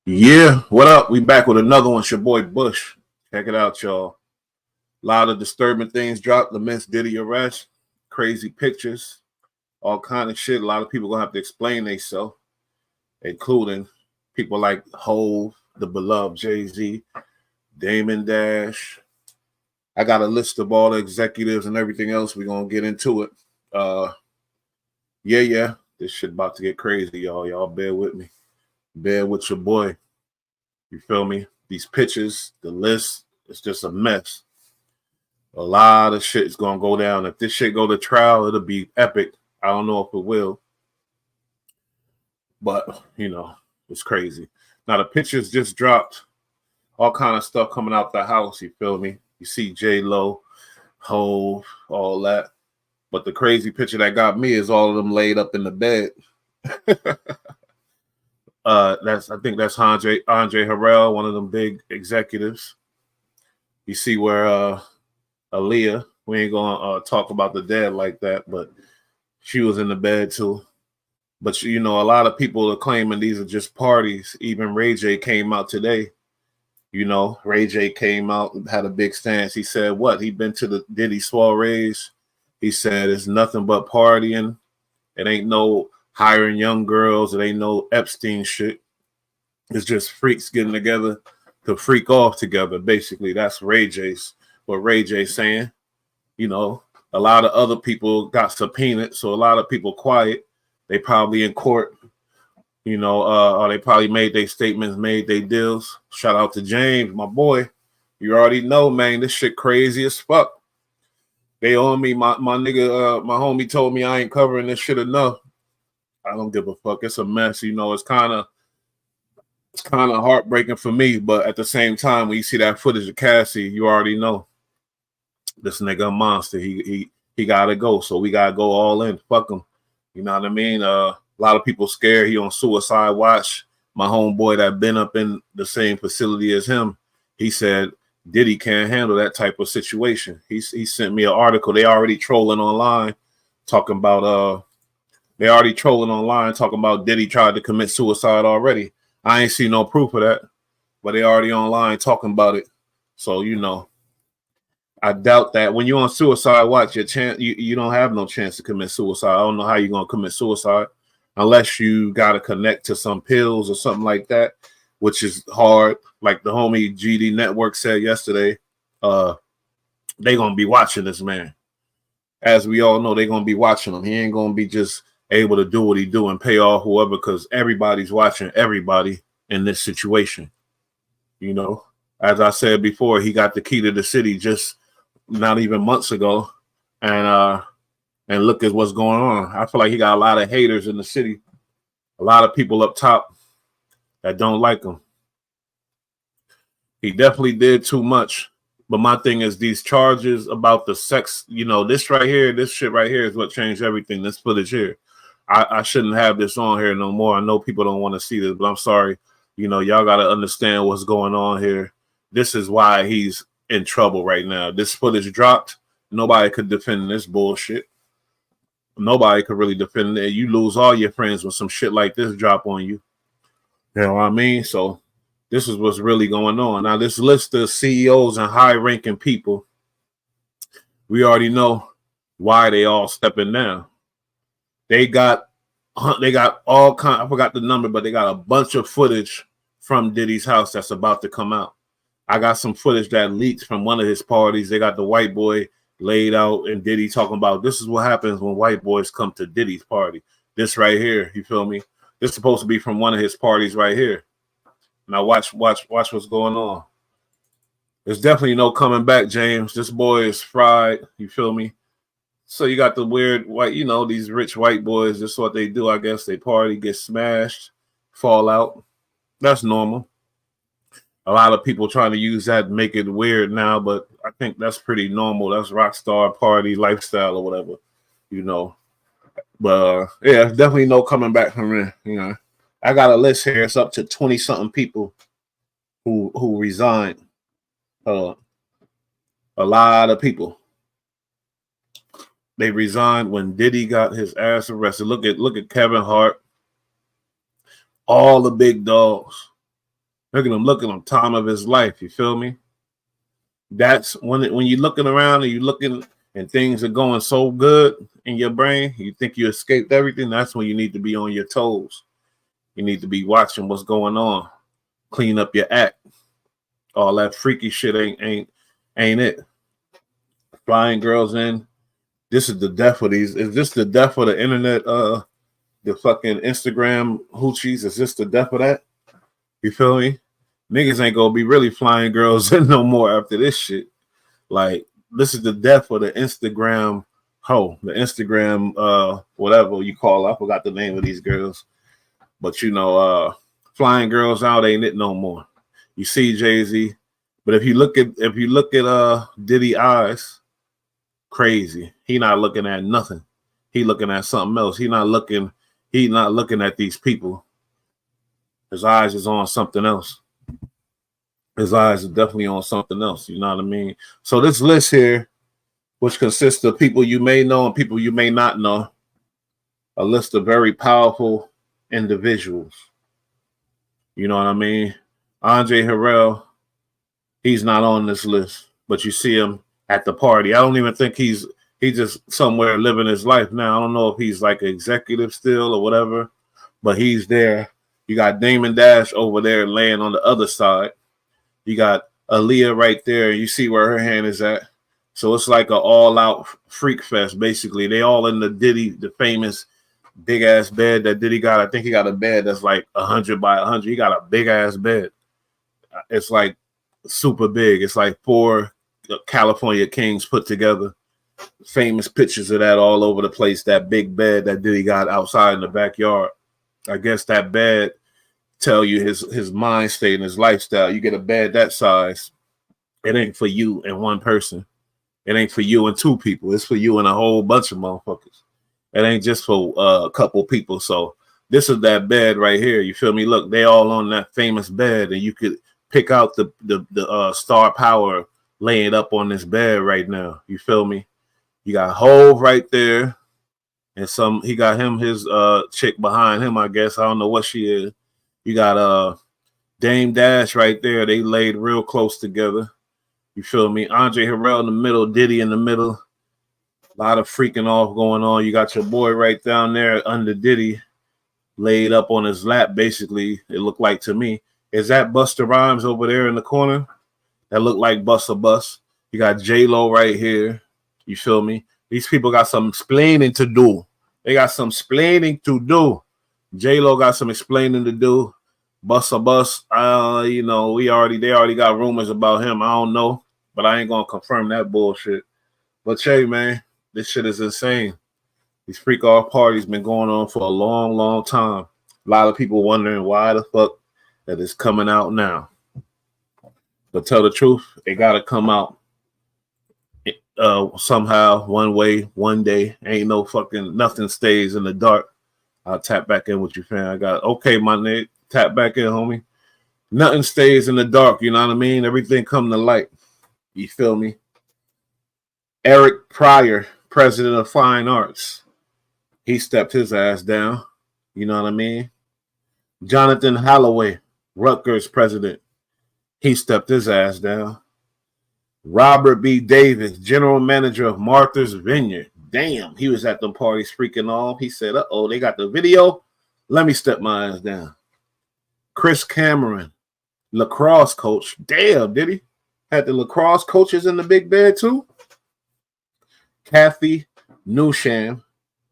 Yeah, what up? We back with another one. It's your boy Bush. Check it out, y'all. A lot of disturbing things dropped. The Miss Diddy arrest, crazy pictures, all kind of shit. A lot of people gonna have to explain themselves, including people like Hove, the beloved Jay-Z, Damon Dash. I got a list of all the executives and everything else. We're gonna get into it. Uh yeah. This shit about to get crazy, y'all. Y'all bear with me. Bear with your boy. You feel me? These pictures, the list, it's just a mess. A lot of shit is gonna go down. If this shit go to trial, it'll be epic. I don't know if it will, but it's crazy. Now the pictures just dropped. All kind of stuff coming out the house. You feel me? You see J Lo, Hove, all that. But the crazy picture that got me is all of them laid up in the bed. I think that's Andre Harrell, one of them big executives. You see where Aaliyah, we ain't gonna talk about the dead like that, but she was in the bed too. But a lot of people are claiming these are just parties. Even Ray J came out today. Ray J came out and had a big stance. He said what? He'd been to the Diddy soirees. He said it's nothing but partying. It ain't no hiring young girls. It ain't no Epstein shit. It's just freaks getting together to freak off together. Basically, that's what Ray J's saying. A lot of other people got subpoenaed, so a lot of people quiet. They probably in court, or they probably made their statements, made their deals. Shout out to James, my boy. You already know, man, this shit crazy as fuck. They on me, my nigga, my homie told me I ain't covering this shit enough. I don't give a fuck. It's a mess, it's kind of heartbreaking for me, but at the same time, when you see that footage of Cassie, you already know this nigga a monster. He gotta go, so we gotta go all in. Fuck him. You know what I mean? A lot of people scared he on suicide watch. My homeboy that been up in the same facility as him, he said Diddy can't handle that type of situation. He sent me an article. They already trolling online, talking about Diddy tried to commit suicide already. I ain't see no proof of that, but they already online talking about it. So I doubt that when you're on suicide watch, you don't have no chance to commit suicide. I don't know how you're gonna commit suicide unless you gotta connect to some pills or something like that, which is hard. Like the homie GD Network said yesterday, they gonna be watching this man. As we all know, they gonna be watching him. He ain't gonna be just able to do what he do and pay off whoever, because everybody's watching everybody in this situation. As I said before, he got the key to the city just not even months ago, and look at what's going on. I feel like he got a lot of haters in the city, a lot of people up top that don't like him. He definitely did too much. But my thing is these charges about the sex, this shit right here is what changed everything. This footage here. I shouldn't have this on here no more. I know people don't want to see this, but I'm sorry. Y'all got to understand what's going on here. This is why he's in trouble right now. This footage dropped. Nobody could defend this bullshit. Nobody could really defend it. You lose all your friends when some shit like this drop on you. You know what I mean? So this is what's really going on. Now, this list of CEOs and high-ranking people, we already know why they all stepping down. They got all kind. I forgot the number, but they got a bunch of footage from Diddy's house that's about to come out. I got some footage that leaks from one of his parties. They got the white boy laid out and Diddy talking about this is what happens when white boys come to Diddy's party. This right here, you feel me? This is supposed to be from one of his parties right here. Now watch what's going on. There's definitely no coming back, James. This boy is fried. You feel me? So you got the weird white, these rich white boys. This is what they do. I guess they party, get smashed, fall out. That's normal. A lot of people trying to use that to make it weird now, but I think that's pretty normal. That's rock star party lifestyle or whatever, But yeah, definitely no coming back from there. I got a list here. It's up to 20-something people who resigned. A lot of people. They resigned when Diddy got his ass arrested. Look at Kevin Hart. All the big dogs. Look at him, time of his life. You feel me? That's when you're looking around and you're looking and things are going so good in your brain, you think you escaped everything. That's when you need to be on your toes. You need to be watching what's going on. Clean up your act. All that freaky shit ain't it. Flying girls in. This is the death of these. Is this the death of the internet? The fucking Instagram hoochies. Is this the death of that? You feel me? Niggas ain't gonna be really flying girls in no more after this shit. Like, this is the death of the Instagram the Instagram whatever you call it. I forgot the name of these girls. But you know, flying girls out ain't it no more. You see Jay-Z. But if you look at Diddy eyes, crazy. He not looking at nothing. He looking at something else. He not looking at these people. His eyes is on something else. His eyes are definitely on something else. You know what I mean? So this list here, which consists of people you may know and people you may not know, a list of very powerful individuals. You know what I mean? Andre Harrell, he's not on this list, but you see him at the party. I don't even think he's just somewhere living his life now. I don't know if he's like an executive still or whatever, but he's there. You got Damon Dash over there laying on the other side. You got Aaliyah right there. You see where her hand is at. So it's like an all-out freak fest, basically. They all in the Diddy, the famous big-ass bed that Diddy got. I think he got a bed that's like 100 by 100. He got a big-ass bed. It's like super big. It's like 4 California Kings put together. Famous pictures of that all over the place, that big bed that Diddy got outside in the backyard. I guess that bed tell you his mind state and his lifestyle. You get a bed that size, it ain't for you and one person. It ain't for you and 2 people. It's for you and a whole bunch of motherfuckers. It ain't just for a couple people. So this is that bed right here. You feel me? Look, they all on that famous bed, and you could pick out the star power laying up on this bed right now. You feel me? You got Hove right there, and he got his chick behind him, I guess. I don't know what she is. You got Dame Dash right there. They laid real close together. You feel me? Andre Harrell in the middle, Diddy in the middle. A lot of freaking off going on. You got your boy right down there under Diddy, laid up on his lap, basically, it looked like to me. Is that Busta Rhymes over there in the corner? That looked like Busta Bus. You got J-Lo right here. You feel me? These people got some explaining to do. They got some explaining to do. J-Lo got some explaining to do. Busta Bus, you know, they already got rumors about him. I don't know, but I ain't gonna confirm that bullshit. But hey, man, this shit is insane. These freak off parties been going on for a long, long time. A lot of people wondering why the fuck that it's coming out now. But tell the truth, it gotta come out somehow, one way, one day. Ain't no fucking nothing stays in the dark. I'll tap back in with you, fam. I got okay, my nigga. Tap back in, homie. Nothing stays in the dark, you know what I mean? Everything come to light. You feel me? Eric Pryor, president of Fine Arts. He stepped his ass down. You know what I mean? Jonathan Holloway, Rutgers president. He stepped his ass down. Robert B. Davis, general manager of Martha's Vineyard. Damn, he was at the parties freaking off. He said, uh-oh, they got the video. Let me step my ass down. Chris Cameron, lacrosse coach. Damn, did he? Had the lacrosse coaches in the big bed too? Kathy Newsham,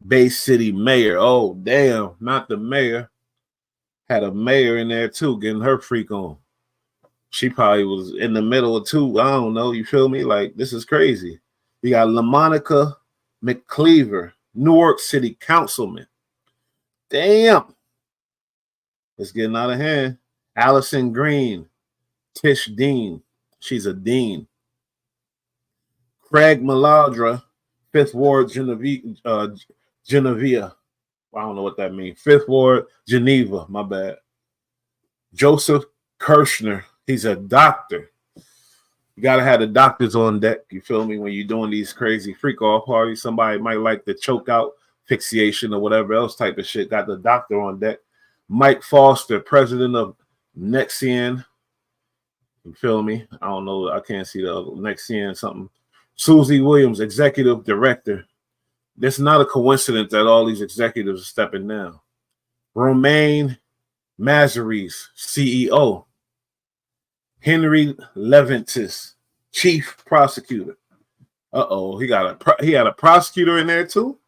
Bay City mayor. Oh, damn, not the mayor. Had a mayor in there too, getting her freak on. She probably was in the middle of 2. I don't know. You feel me? Like, this is crazy. You got LaMonica McCleaver, Newark City councilman. Damn. It's getting out of hand. Allison Green, Tish Dean. She's a dean. Craig Maladra, 5th Ward Genevieve. I don't know what that means. 5th Ward, Geneva. My bad. Joseph Kirshner. He's a doctor. You got to have the doctors on deck. You feel me? When you're doing these crazy freak off parties, somebody might like the choke out fixation or whatever else type of shit. Got the doctor on deck. Mike Foster, president of Nexian You feel me? I don't know. I can't see the next scene. Something. Susie Williams, executive director. It's not a coincidence that all these executives are stepping down. Romaine Mazaries, CEO. Henry Leventis, chief prosecutor. He had a prosecutor in there too.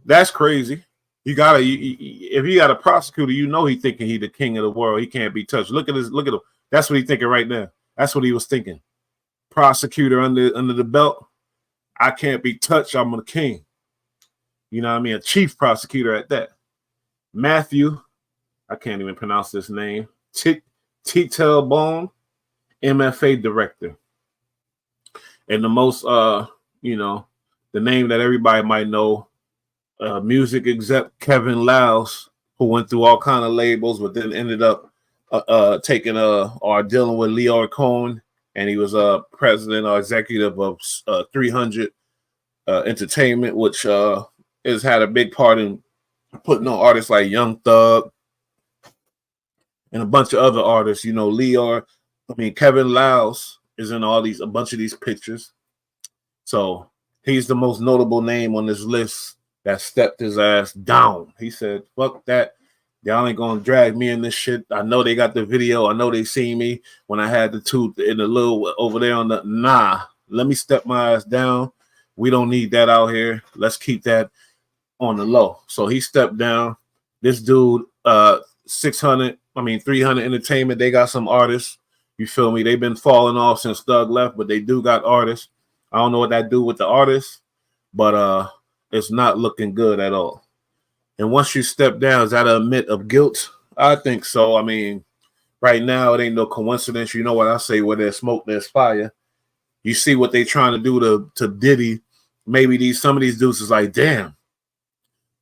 That's crazy. If you got a prosecutor, you know he thinking he the king of the world. He can't be touched. Look at him. That's what he thinking right now. That's what he was thinking. Prosecutor under the belt. I can't be touched. I'm the king. You know what I mean? A chief prosecutor at that. Matthew, I can't even pronounce this name. Titel Bone, MFA director. And the most, the name that everybody might know, music exec Kevin Lyles, who went through all kind of labels, but then ended up taking or dealing with Leo Cohen, and he was president or executive of 300 Entertainment, which has had a big part in putting on artists like Young Thug and a bunch of other artists. You know, Kevin Lyles is in a bunch of these pictures. So he's the most notable name on this list that stepped his ass down. He said, fuck that. Y'all ain't gonna drag me in this shit. I know they got the video. I know they seen me when I had the tooth in the little over there on the let me step my ass down. We don't need that out here. Let's keep that on the low. So he stepped down. This dude, 300 Entertainment, they got some artists. You feel me? They've been falling off since Thug left, but they do got artists. I don't know what that do with the artists, but it's not looking good at all. And once you step down, is that a admit of guilt? I think so. I mean, right now, it ain't no coincidence. You know what I say, where there's smoke, there's fire. You see what they trying to do to Diddy. Maybe some of these dudes is like, damn,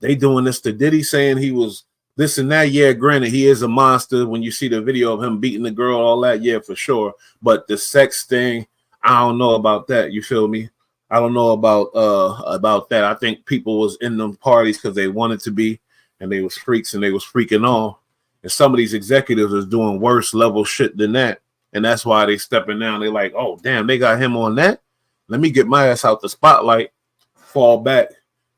they doing this to Diddy, saying he was this and that. Yeah, granted, he is a monster. When you see the video of him beating the girl, all that, yeah, for sure. But the sex thing, I don't know about that. You feel me? I don't know about that. I think people was in them parties because they wanted to be, and they was freaks and they was freaking on. And some of these executives is doing worse level shit than that. And that's why they stepping down. They like, oh, damn, they got him on that. Let me get my ass out the spotlight, fall back,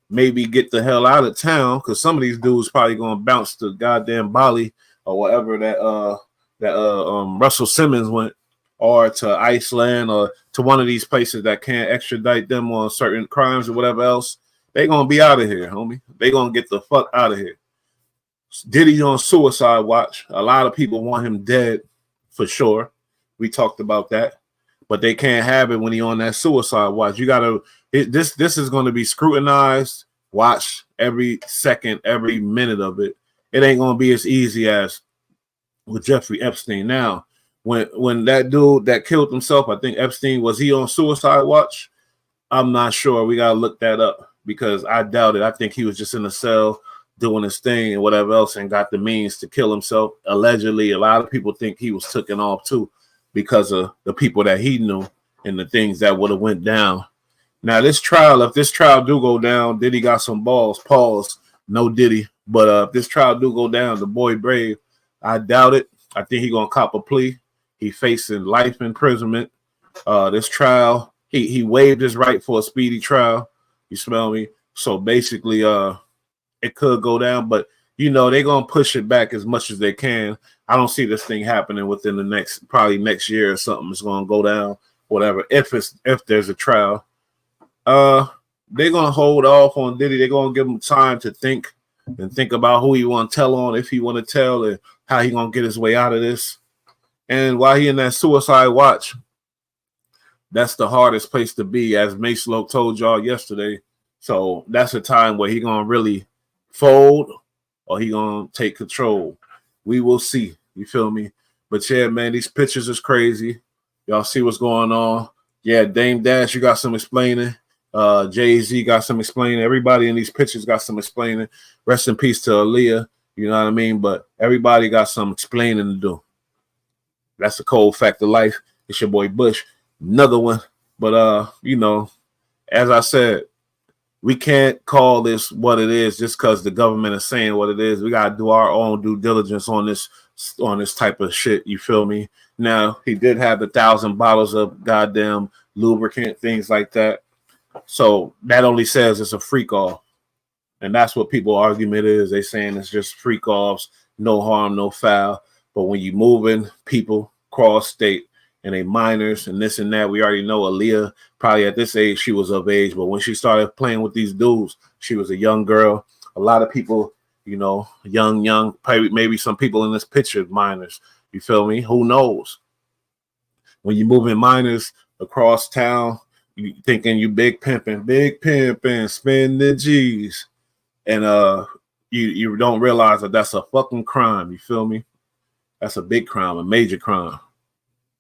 maybe get the hell out of town, because some of these dudes probably gonna bounce to goddamn Bali or whatever that Russell Simmons went, or to Iceland, or to one of these places that can't extradite them on certain crimes or whatever else. They gonna be out of here, homie. They gonna get the fuck out of here. Diddy on suicide watch. A lot of people want him dead for sure. We talked about that, but they can't have it when he on that suicide watch. You gotta. This is going to be scrutinized. Watch every second, every minute of it. It ain't going to be as easy as with Jeffrey Epstein. Now, when that dude that killed himself, I think Epstein, was he on suicide watch? I'm not sure. We got to look that up because I doubt it. I think he was just in a cell doing his thing and whatever else and got the means to kill himself. Allegedly, a lot of people think he was taken off too because of the people that he knew and the things that would have went down. Now, if this trial do go down, Diddy got some balls. Pause. No Diddy. But if this trial do go down, the boy brave. I doubt it. I think he gonna cop a plea. He facing life imprisonment. This trial, he waived his right for a speedy trial. You smell me? So basically, it could go down, but they're gonna push it back as much as they can. I don't see this thing happening within the probably next year or something. It's gonna go down, whatever. If there's a trial. They're gonna hold off on Diddy. They're gonna give him time to think about who he want to tell on, if he want to tell, and how he gonna get his way out of this. And while he in that suicide watch, that's the hardest place to be, as Mace Loke told y'all yesterday. So that's a time where he gonna really fold or he gonna take control. We will see. You feel me? But yeah, man, these pictures is crazy. Y'all see what's going on? Yeah, Dame Dash, you got some explaining. Jay-Z got some explaining. Everybody in these pictures got some explaining. Rest in peace to Aaliyah. You know what I mean? But everybody got some explaining to do. That's the cold fact of life. It's your boy Bush. Another one. But as I said, We can't call this what it is just because the government is saying what it is. We gotta do our own due diligence on this type of shit. You feel me? Now he did have 1,000 bottles of goddamn lubricant, things like that. So that only says it's a freak off, and that's what people argument is. They saying it's just freak offs, no harm, no foul. But when you moving people cross state and they minors and this and that, we already know Aaliyah probably at this age she was of age, but when she started playing with these dudes, she was a young girl. A lot of people, you know, young, maybe some people in this picture minors. You feel me? Who knows? When you moving minors across town, you thinking you big pimping, spend the G's, and you don't realize that that's a fucking crime. You feel me? That's a big crime, a major crime.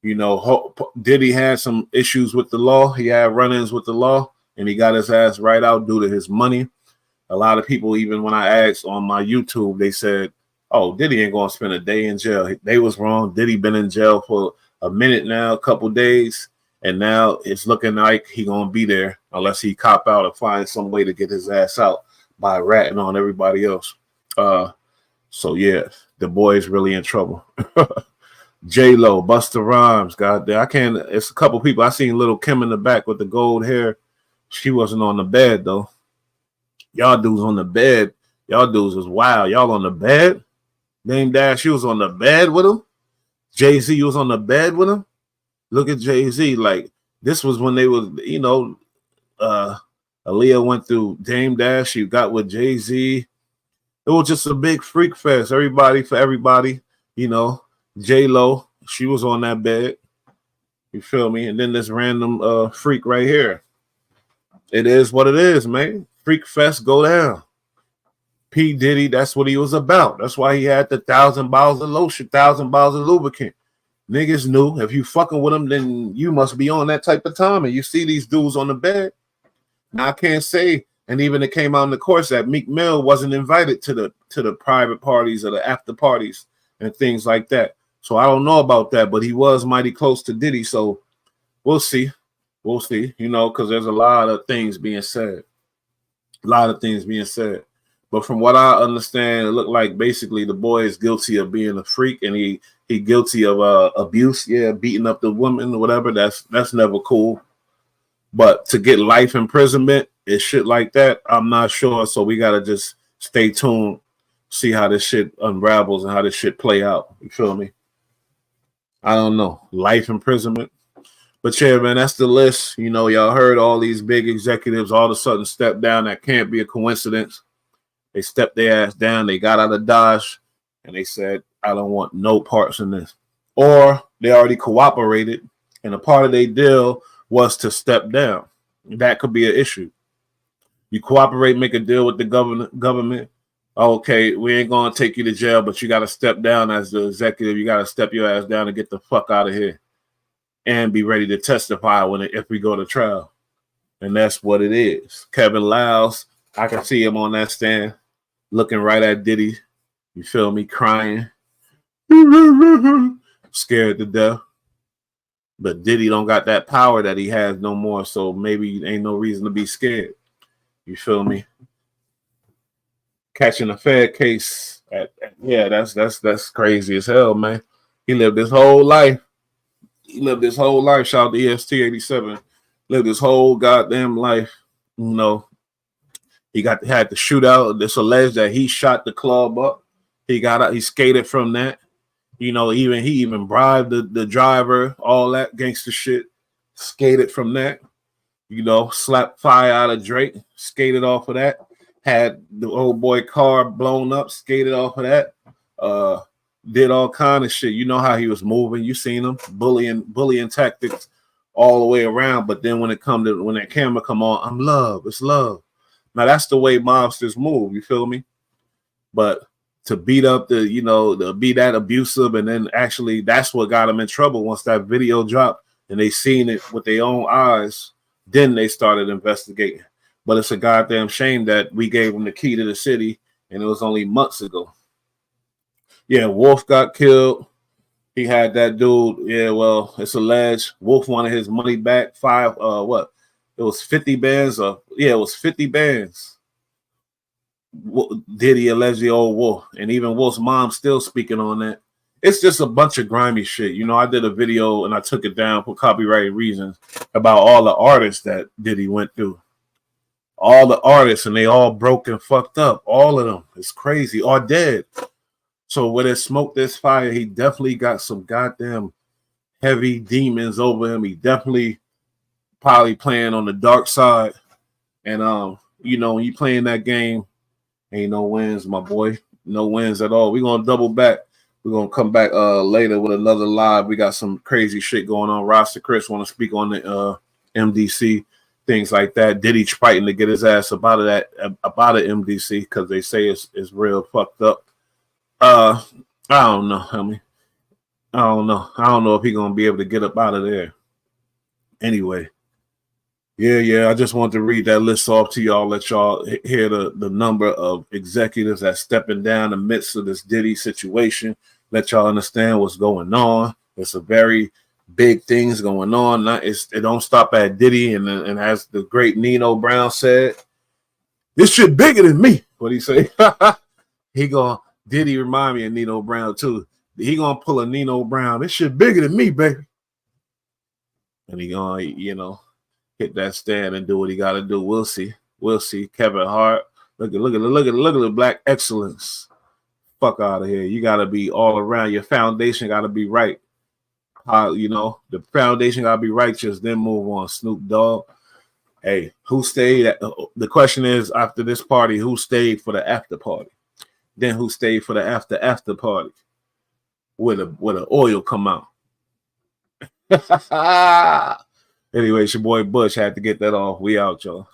You know, Diddy had some issues with the law. He had run-ins with the law, and he got his ass right out due to his money. A lot of people, even when I asked on my YouTube, they said, "Oh, Diddy ain't gonna spend a day in jail." They was wrong. Diddy been in jail for a minute now, a couple days, and now it's looking like he gonna be there unless he cop out or find some way to get his ass out by ratting on everybody else. So yeah, the boy is really in trouble. J-Lo, Busta Rhymes, goddamn. I can't, it's a couple people. I seen little Kim in the back with the gold hair. She wasn't on the bed though. Y'all dudes on the bed. Y'all dudes was wild. Y'all on the bed? Dame Dash, she was on the bed with him. Jay-Z was on the bed with him. Look at Jay-Z. Like, this was when they was, you know, Aaliyah went through Dame Dash. She got with Jay-Z. It was just a big freak fest. Everybody for everybody, you know. J-Lo, she was on that bed. You feel me? And then this random freak right here. It is what it is, man. Freak fest go down. P. Diddy, that's what he was about. That's why he had the 1,000 bottles of lotion, 1,000 bottles of lubricant. Niggas knew if you fucking with them, then you must be on that type of time. And you see these dudes on the bed. Now I can't say, and even it came out in the course that Meek Mill wasn't invited to the private parties or the after parties and things like that. So I don't know about that, but he was mighty close to Diddy. So we'll see. We'll see, you know, because there's a lot of things being said. A lot of things being said. But from what I understand, it looked like basically the boy is guilty of being a freak, and he guilty of abuse, beating up the woman or whatever. That's never cool. But to get life imprisonment and shit like that, I'm not sure. So we gotta just stay tuned, see how this shit unravels and how this shit play out. You feel me? I don't know. Life imprisonment. But yeah, man, that's the list. You know, y'all heard all these big executives all of a sudden step down. That can't be a coincidence. They stepped their ass down. They got out of Dodge and they said, I don't want no parts in this. Or they already cooperated and a part of their deal was to step down. That could be an issue. You cooperate, make a deal with the government. Okay, we ain't going to take you to jail, but you got to step down as the executive. You got to step your ass down and get the fuck out of here and be ready to testify if we go to trial. And that's what it is. Kevin Lyles, I can see him on that stand looking right at Diddy. You feel me? Crying. Scared to death. But Diddy don't got that power that he has no more, so maybe ain't no reason to be scared. You feel me? Catching a Fed case. That's crazy as hell, man. He lived his whole life. Shout out to EST87. Lived his whole goddamn life. You know, he had the shootout. It's alleged that he shot the club up. He got out. He skated from that. You know, he even bribed the driver. All that gangster shit. Skated from that. You know, slapped fire out of Drake. Skated off of that. Had the old boy car blown up. Skated off of that. Did all kind of shit. You know how he was moving. You seen him bullying tactics all the way around. But then when that camera come on, I'm love. It's love. Now that's the way mobsters move. You feel me? But to beat up to be that abusive, and then actually that's what got him in trouble. Once that video dropped and they seen it with their own eyes, then they started investigating. But it's a goddamn shame that we gave him the key to the city, and it was only months ago. Yeah, Wolf got killed. He had that dude. Yeah, well, it's alleged Wolf wanted his money back. It It was 50 bands of it was 50 bands. Diddy allegedly old Wolf, and even Wolf's mom still speaking on that. It's just a bunch of grimy shit. You know, I did a video and I took it down for copyright reasons about all the artists that Diddy went through. All the artists, and they all broke and fucked up. All of them. It's crazy. Or dead. So where there's smoke, there's fire. He definitely got some goddamn heavy demons over him. He definitely probably playing on the dark side. And you know, when you playing that game, ain't no wins, my boy. No wins at all. We're gonna double back. We're gonna come back later with another live. We got some crazy shit going on. Rasta Chris want to speak on the MDC, things like that. Diddy fighting to get his ass about an MDC because they say it's real fucked up. I don't know, homie. I don't know. I don't know if he's gonna be able to get up out of there. Anyway. Yeah. I just wanted to read that list off to y'all, let y'all hear the number of executives that's stepping down in the midst of this Diddy situation. Let y'all understand what's going on. It's a very big things going on. It don't stop at Diddy, and as the great Nino Brown said, this shit bigger than me. What he say? Diddy remind me of Nino Brown too. He gonna pull a Nino Brown. This shit bigger than me, baby. And he gonna, you know, hit that stand and do what he got to do. We'll see. Kevin Hart. Look at the black excellence. Fuck out of here. You got to be all around. Your foundation got to be right. You know, the foundation got to be righteous. Then move on. Snoop Dogg. Hey, who stayed? The question is, after this party, who stayed for the after party? Then who stayed for the after party? Where the oil come out? Anyway, it's your boy Bush. Had to get that off. We out, y'all.